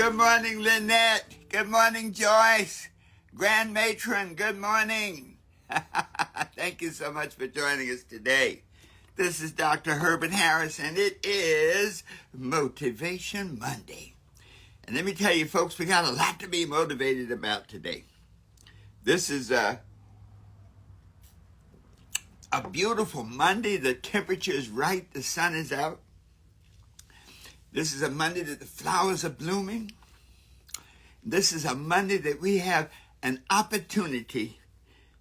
Good morning, Lynette. Good morning, Joyce. Grand Matron, good morning. Thank you so much for joining us today. This is Dr. Herbert Harris, and it is Motivation Monday. And let me tell you, folks, we got a lot to be motivated about today. This is a beautiful Monday. The temperature is right. The sun is out. This is a Monday that the flowers are blooming. This is a Monday that we have an opportunity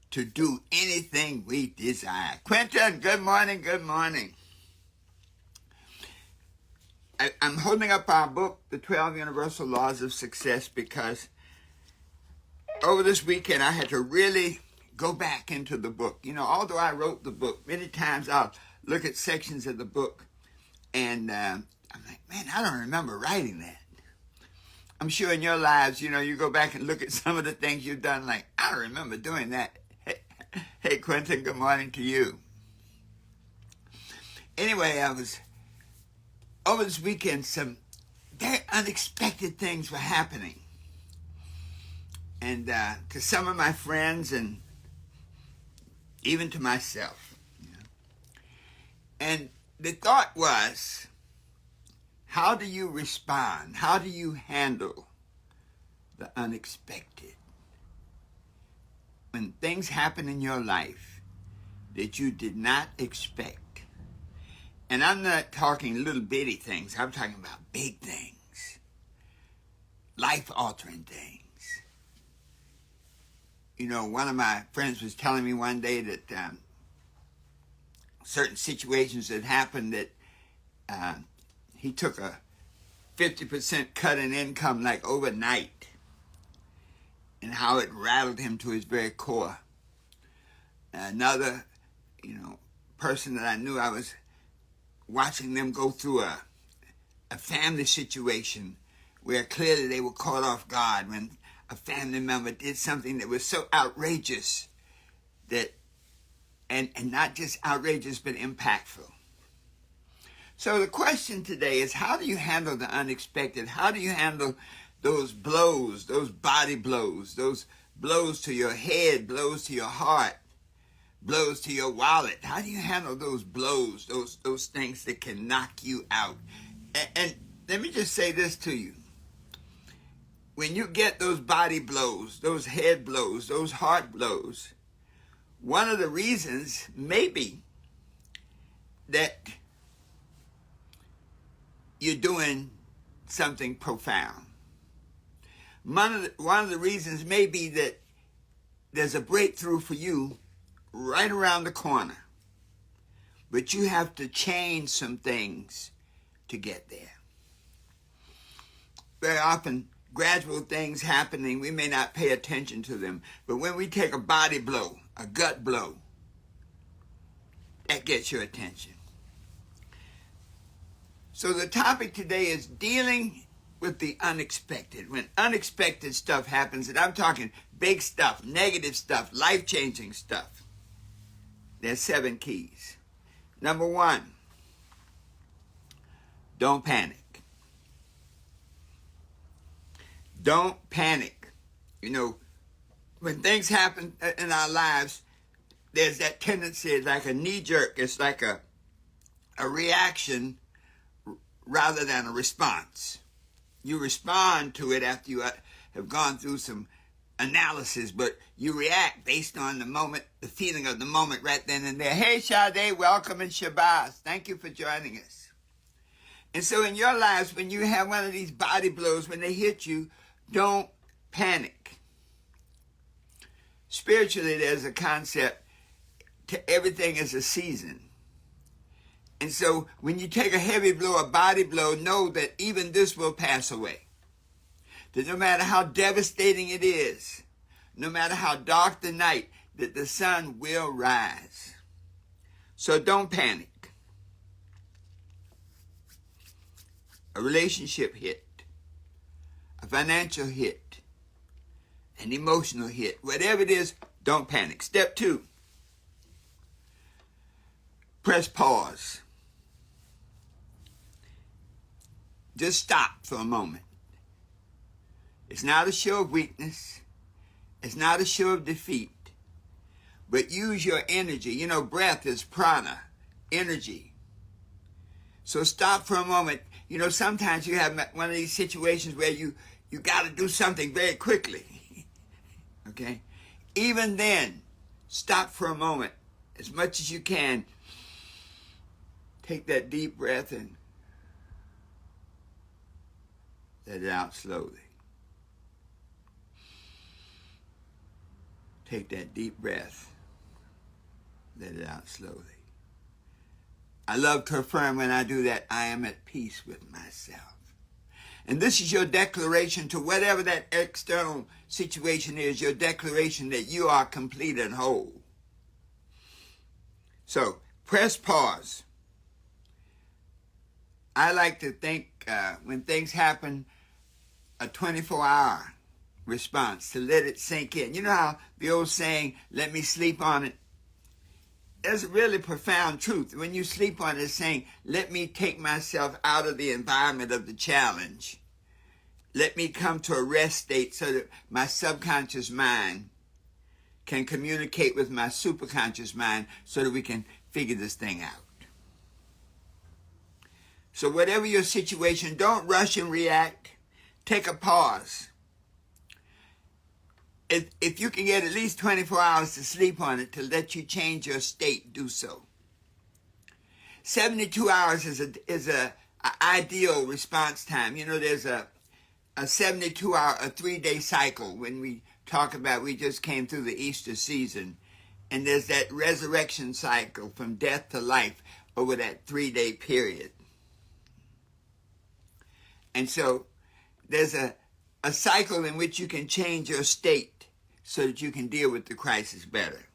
to do anything we desire. Quentin, good morning, good morning. I'm holding up our book, The 12 Universal Laws of Success, because over this weekend I had to really go back into the book. You know, although I wrote the book, many times I'll look at sections of the book and I'm like, man, I don't remember writing that. I'm sure in your lives, you know, you go back and look at some of the things you've done, like, I don't remember doing that. Hey, Quentin, good morning to you. Anyway, I was, over this weekend, some very unexpected things were happening. And to some of my friends and even to myself. You know. And the thought was, how do you respond? How do you handle the unexpected? When things happen in your life that you did not expect. And I'm not talking little bitty things. I'm talking about big things. Life-altering things. You know, one of my friends was telling me one day that certain situations had happened that he took a 50% cut in income like overnight, and how it rattled him to his very core. Another, person that I knew, I was watching them go through a family situation where clearly they were caught off guard when a family member did something that was so outrageous that, and not just outrageous, but impactful. So the question today is, how do you handle the unexpected? How do you handle those blows, those body blows, those blows to your head, blows to your heart, blows to your wallet? How do you handle those blows, those things that can knock you out? And let me just say this to you. When you get those body blows, those head blows, those heart blows, one of the reasons may be that you're doing something profound. One of the reasons may be that there's a breakthrough for you right around the corner. But you have to change some things to get there. Very often, gradual things happening, we may not pay attention to them. But when we take a body blow, a gut blow, that gets your attention. So the topic today is dealing with the unexpected. When unexpected stuff happens, and I'm talking big stuff, negative stuff, life-changing stuff, there's 7 keys. Number 1, don't panic. Don't panic. You know, when things happen in our lives, there's that tendency, it's like a knee-jerk. It's like a reaction rather than a response. You respond to it after you have gone through some analysis, but you react based on the moment, the feeling of the moment right then and there. Hey, Sade, welcome, and Shabazz. Thank you for joining us. And so in your lives, when you have one of these body blows, when they hit you, don't panic. Spiritually, there's a concept to everything is a season. And so when you take a heavy blow, a body blow, know that even this will pass away. That no matter how devastating it is, no matter how dark the night, that the sun will rise. So don't panic. A relationship hit, a financial hit, an emotional hit, whatever it is, don't panic. Step 2, press pause. Just stop for a moment It's not a show of weakness. It's not a show of defeat. But use your energy. You know, breath is prana, energy. So stop for a moment. You know, sometimes you have one of these situations where you got to do something very quickly. Okay? Even then, stop for a moment. As much as you can, take that deep breath and let it out slowly. Take that deep breath. Let it out slowly. I love to affirm when I do that, I am at peace with myself. And this is your declaration to whatever that external situation is, your declaration that you are complete and whole. So, press pause. I like to think when things happen, a 24-hour response to let it sink in. You know how the old saying, let me sleep on it? There's a really profound truth. When you sleep on it, it's saying, let me take myself out of the environment of the challenge. Let me come to a rest state so that my subconscious mind can communicate with my superconscious mind so that we can figure this thing out. So whatever your situation, don't rush and react. Take a pause. If you can get at least 24 hours to sleep on it to let you change your state, do so. 72 hours is a ideal response time. You know, there's a 72-hour, a 3-day cycle when we talk about we just came through the Easter season. And there's that resurrection cycle from death to life over that 3-day period. And so there's a cycle in which you can change your state so that you can deal with the crisis better.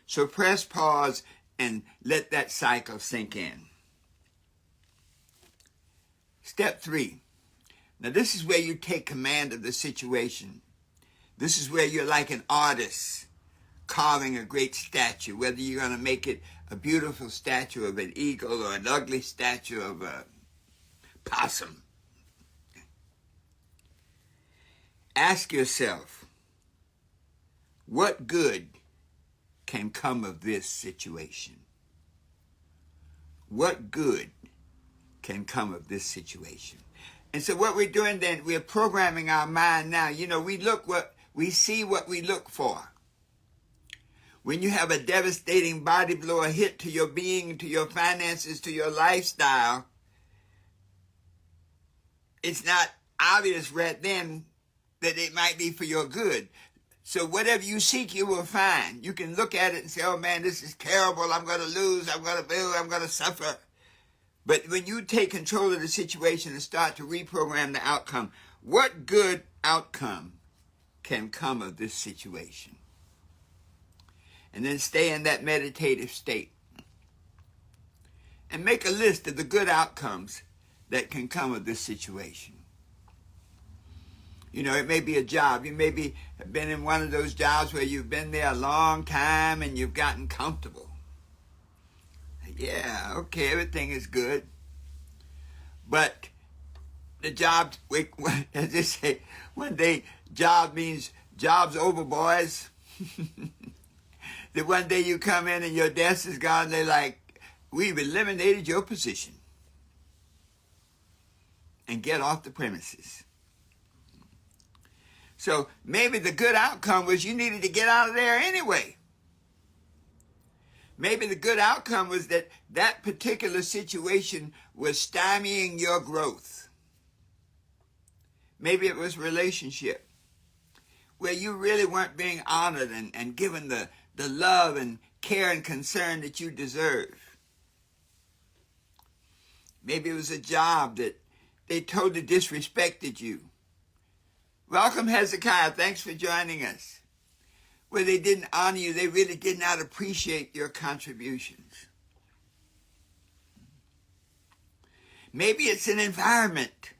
So press pause and let that cycle sink in. Step 3. Now this is where you take command of the situation. This is where you're like an artist carving a great statue, whether you're going to make it a beautiful statue of an eagle or an ugly statue of a possum. Ask yourself, what good can come of this situation? What good can come of this situation? And so what we're doing then, we're programming our mind now. You know, we see what we look for. When you have a devastating body blow, a hit to your being, to your finances, to your lifestyle, it's not obvious right then that it might be for your good. So whatever you seek, you will find. You can look at it and say, oh man, this is terrible. I'm going to lose. I'm going to fail. I'm going to suffer. But when you take control of the situation and start to reprogram the outcome, what good outcome can come of this situation? And then stay in that meditative state. And make a list of the good outcomes that can come of this situation. You know, it may be a job. You may have been in one of those jobs where you've been there a long time and you've gotten comfortable. Yeah, okay, everything is good. But the job, as they say, one day, job means job's over, boys. That one day you come in and your desk is gone, they're like, we've eliminated your position. And get off the premises. So maybe the good outcome was you needed to get out of there anyway. Maybe the good outcome was that that particular situation was stymieing your growth. Maybe it was relationship where you really weren't being honored and given the love and care and concern that you deserve. Maybe it was a job that they totally disrespected you. Welcome, Hezekiah. Thanks for joining us. Where they didn't honor you, they really did not appreciate your contributions. Maybe it's an environment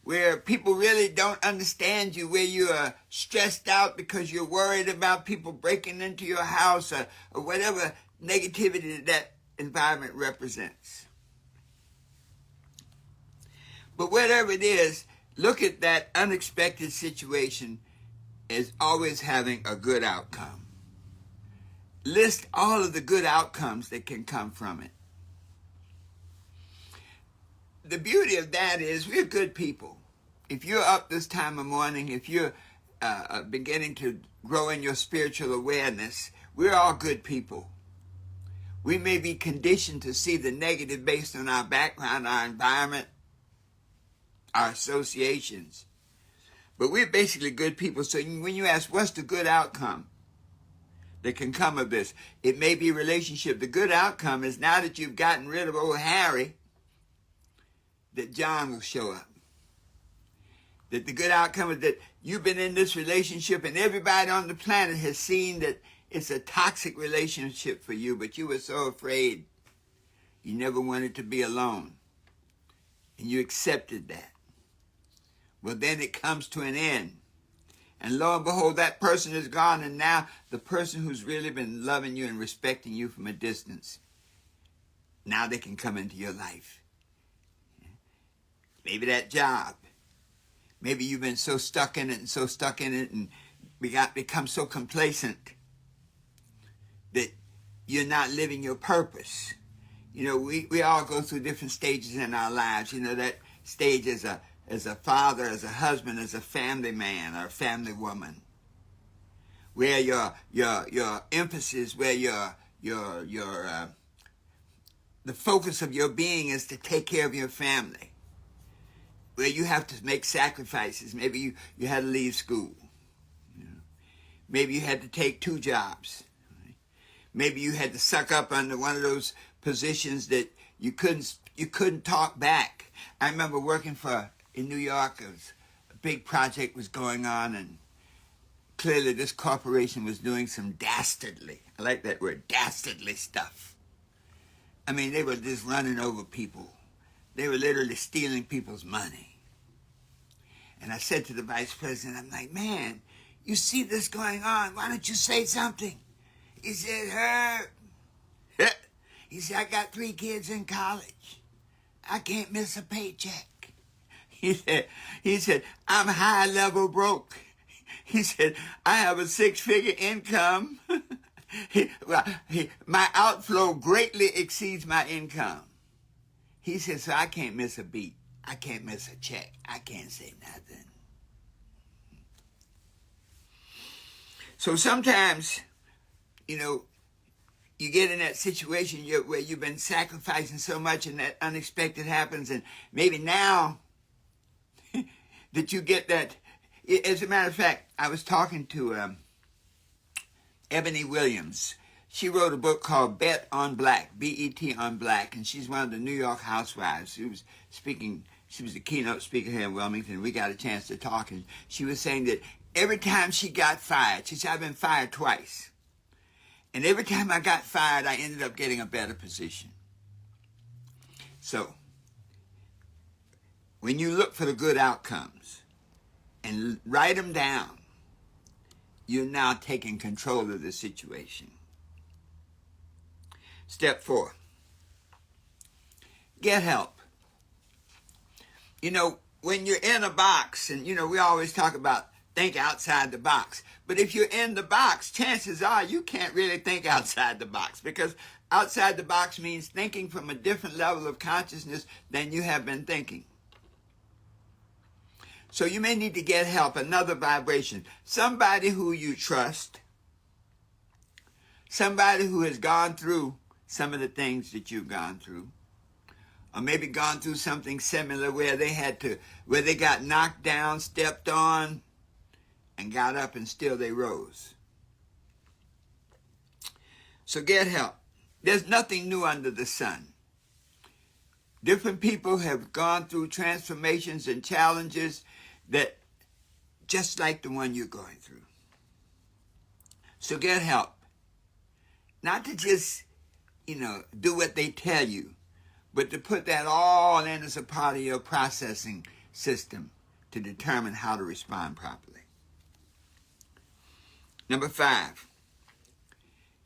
where people really don't understand you, where you are stressed out because you're worried about people breaking into your house or whatever negativity that environment represents. But whatever it is, Look at that unexpected situation as always having a good outcome. List all of the good outcomes that can come from it. The beauty of that is we're good people. If you're up this time of morning, if you're beginning to grow in your spiritual awareness, we're all good people. We may be conditioned to see the negative based on our background, our environment, our associations. But we're basically good people. So when you ask, what's the good outcome that can come of this? It may be relationship. The good outcome is now that you've gotten rid of old Harry, that John will show up. That the good outcome is that you've been in this relationship and everybody on the planet has seen that it's a toxic relationship for you, but you were so afraid. You never wanted to be alone. And you accepted that. Well, then it comes to an end. And lo and behold, that person is gone, and now the person who's really been loving you and respecting you from a distance, now they can come into your life. Maybe that job. Maybe you've been so stuck in it and become so complacent that you're not living your purpose. You know, we all go through different stages in our lives. You know, that stage as a father, as a husband, as a family man or a family woman, where your emphasis, where the focus of your being is to take care of your family, where you have to make sacrifices. Maybe you had to leave school. You know? Maybe you had to take 2 jobs. Maybe you had to suck up under one of those positions that you couldn't talk back. I remember working in New York. A big project was going on, and clearly this corporation was doing some dastardly, I like that word, dastardly stuff. I mean, they were just running over people. They were literally stealing people's money. And I said to the vice president, I'm like, man, you see this going on. Why don't you say something? He said, Herb. He said, I got 3 kids in college. I can't miss a paycheck. He said, I'm high level broke. He said, I have a 6-figure income. My outflow greatly exceeds my income. He said, so I can't miss a beat. I can't miss a check. I can't say nothing. So sometimes, you know, you get in that situation where you've been sacrificing so much and that unexpected happens, and maybe now that you get that. As a matter of fact, I was talking to Ebony Williams. She wrote a book called Bet on Black, B-E-T on Black, and she's one of the New York housewives. She was the keynote speaker here in Wilmington. We got a chance to talk, and she was saying that every time she got fired, she said, I've been fired twice. And every time I got fired, I ended up getting a better position. So, when you look for the good outcomes and write them down, you're now taking control of the situation. Step 4, get help. You know, when you're in a box, and you know, we always talk about think outside the box. But if you're in the box, chances are you can't really think outside the box, because outside the box means thinking from a different level of consciousness than you have been thinking. So you may need to get help, another vibration. Somebody who you trust. Somebody who has gone through some of the things that you've gone through. Or maybe gone through something similar where they got knocked down, stepped on, and got up and still they rose. So get help. There's nothing new under the sun. Different people have gone through transformations and challenges that just like the one you're going through. So get help. Not to just, do what they tell you, but to put that all in as a part of your processing system to determine how to respond properly. Number 5,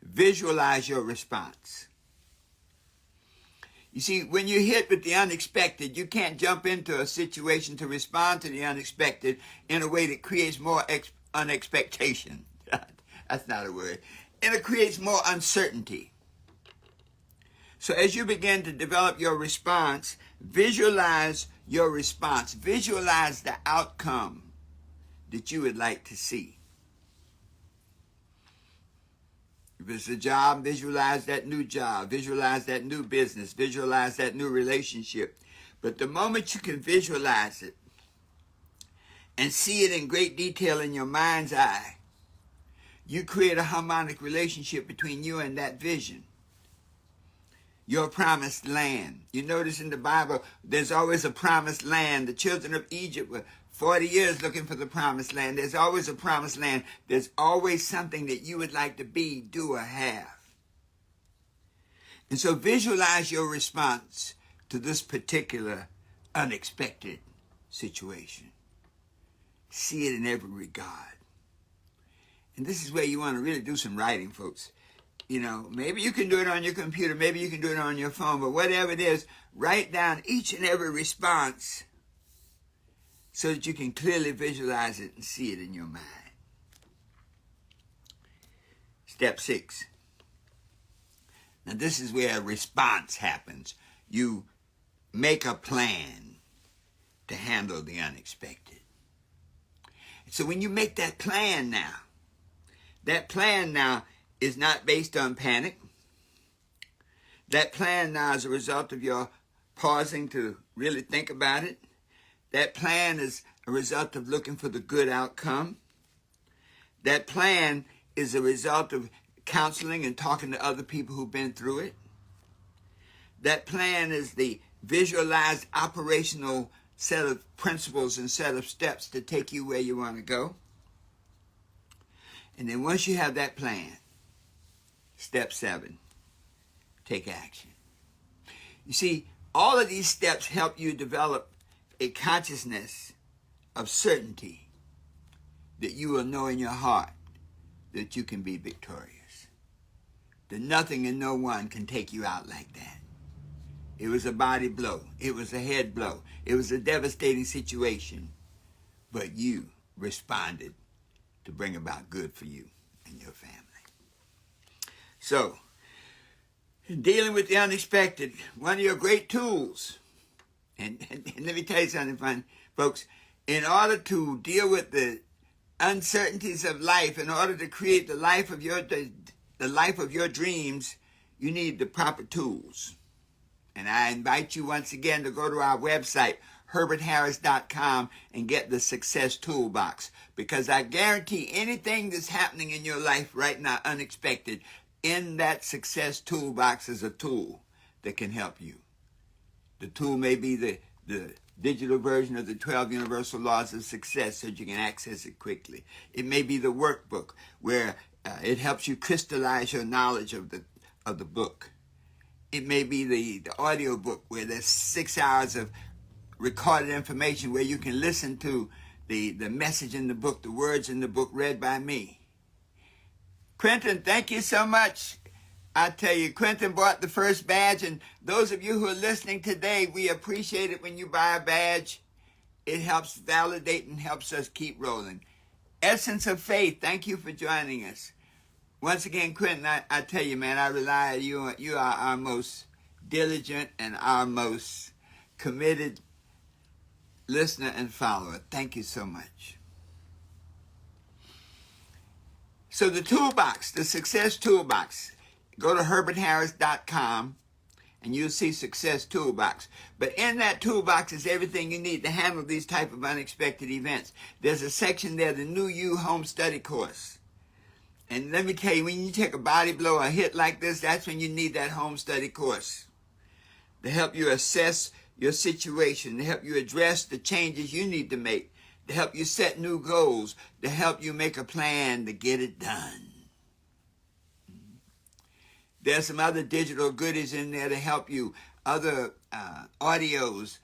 visualize your response. You see, when you're hit with the unexpected, you can't jump into a situation to respond to the unexpected in a way that creates more unexpectation. That's not a word. And it creates more uncertainty. So as you begin to develop your response, visualize your response. Visualize the outcome that you would like to see. If it's a job, visualize that new job. Visualize that new business. Visualize that new relationship. But the moment you can visualize it and see it in great detail in your mind's eye, you create a harmonic relationship between you and that vision. Your promised land. You notice in the Bible, there's always a promised land. The children of Egypt were 40 years looking for the promised land. There's always a promised land. There's always something that you would like to be, do, or have. And so visualize your response to this particular unexpected situation. See it in every regard. And this is where you want to really do some writing, folks. You know, maybe you can do it on your computer, maybe you can do it on your phone, but whatever it is, write down each and every response so that you can clearly visualize it and see it in your mind. Step 6. Now this is where a response happens. You make a plan to handle the unexpected. So when you make that plan now is not based on panic. That plan now is a result of your pausing to really think about it. That plan is a result of looking for the good outcome. That plan is a result of counseling and talking to other people who've been through it. That plan is the visualized operational set of principles and set of steps to take you where you want to go. And then once you have that plan, step 7, take action. You see, all of these steps help you develop a consciousness of certainty that you will know in your heart that you can be victorious. That nothing and no one can take you out like that. It was a body blow. It was a head blow. It was a devastating situation. But you responded to bring about good for you and your family. So, in dealing with the unexpected, one of your great tools, and let me tell you something fun, folks, in order to deal with the uncertainties of life, in order to create the life of your dreams, you need the proper tools. And I invite you once again to go to our website, herbertharris.com, and get the Success Toolbox. Because I guarantee anything that's happening in your life right now, unexpected, in that Success Toolbox is a tool that can help you. The tool may be the digital version of the 12 Universal Laws of Success so you can access it quickly. It may be the workbook where it helps you crystallize your knowledge of the book. It may be the audio book where there's 6 hours of recorded information where you can listen to the message in the book, the words in the book read by me. Quentin, thank you so much. I tell you, Quentin bought the first badge, and those of you who are listening today, we appreciate it when you buy a badge. It helps validate and helps us keep rolling. Essence of Faith, thank you for joining us. Once again, Quentin, I tell you, man, I rely on you. You are our most diligent and our most committed listener and follower. Thank you so much. So the toolbox, the Success Toolbox, go to herbertharris.com and you'll see Success Toolbox. But in that toolbox is everything you need to handle these type of unexpected events. There's a section there, the New You Home Study Course. And let me tell you, when you take a body blow, a hit like this, that's when you need that home study course to help you assess your situation, to help you address the changes you need to make, to help you set new goals, to help you make a plan to get it done. There's some other digital goodies in there to help you, other audios.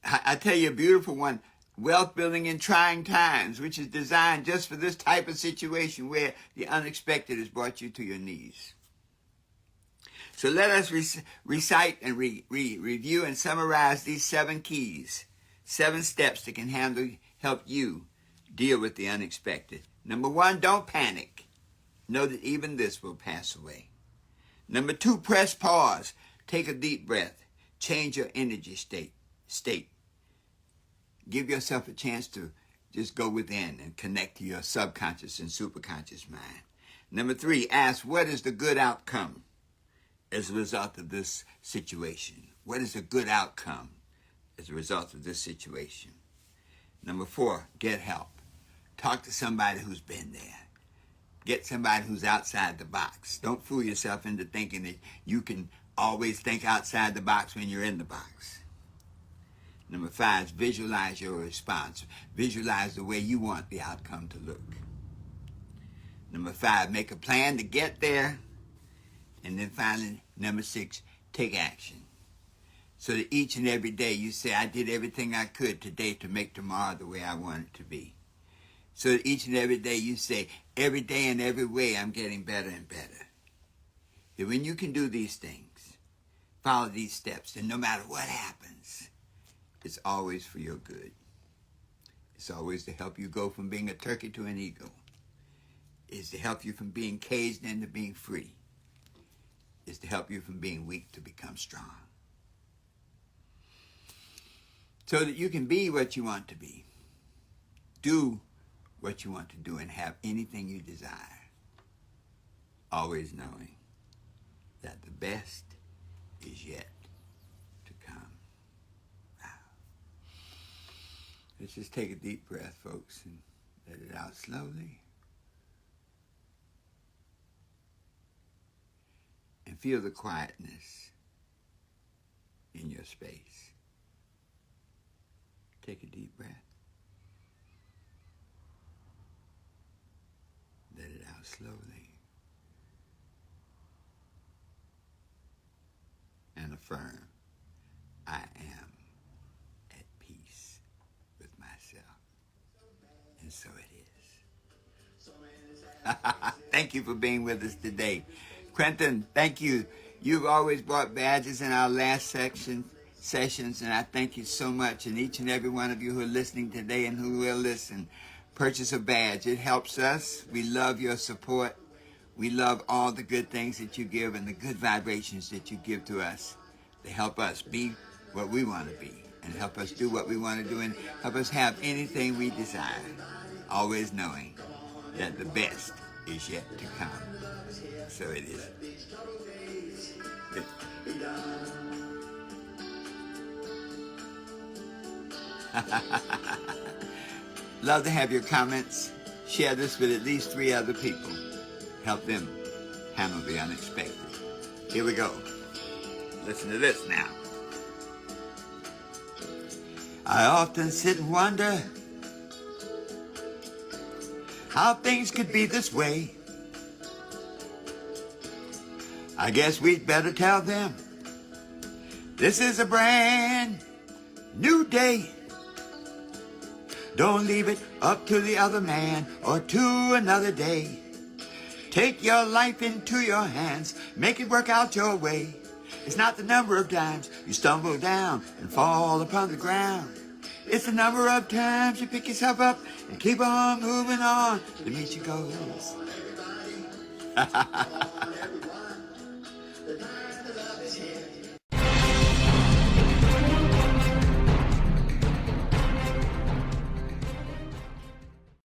I tell you a beautiful one, Wealth Building in Trying Times, which is designed just for this type of situation where the unexpected has brought you to your knees. So let us recite and review and summarize these 7 keys, 7 steps that can help you deal with the unexpected. Number 1, don't panic. Know that even this will pass away. Number 2, press pause. Take a deep breath. Change your energy state. Give yourself a chance to just go within and connect to your subconscious and superconscious mind. Number 3, ask, what is the good outcome as a result of this situation? What is a good outcome as a result of this situation? Number 4, get help. Talk to somebody who's been there. Get somebody who's outside the box. Don't fool yourself into thinking that you can always think outside the box when you're in the box. Number 5 is visualize your response. Visualize the way you want the outcome to look. Number 5, make a plan to get there. And then finally, number 6, take action. So that each and every day you say, I did everything I could today to make tomorrow the way I want it to be. So that each and every day you say, every day and every way I'm getting better and better. And when you can do these things, follow these steps, and no matter what happens, it's always for your good. It's always to help you go from being a turkey to an eagle. It's to help you from being caged into being free. It's to help you from being weak to become strong. So that you can be what you want to be. Do what you want to do and have anything you desire. Always knowing that the best is yet to come. Wow. Let's just take a deep breath, folks, and let it out slowly. And feel the quietness in your space. Take a deep breath. Let it out slowly. And affirm, I am at peace with myself. And so it is. Thank you for being with us today. Quentin, thank you. You've always brought badges in our last sessions, and I thank you so much. And each and every one of you who are listening today and who will listen, purchase a badge. It helps us. We love your support. We love all the good things that you give and the good vibrations that you give to us. They help us be what we want to be and help us do what we want to do and help us have anything we desire, always knowing that the best is yet to come. So it is. Love to have your comments. Share this with at least 3 other people. Help them handle the unexpected. Here we go. Listen to this now. I often sit and wonder how things could be this way. I guess we'd better tell them this is a brand new day. Don't leave it up to the other man or to another day. Take your life into your hands. Make it work out your way. It's not the number of times you stumble down and fall upon the ground. It's the number of times you pick yourself up and keep on moving on to meet your goals.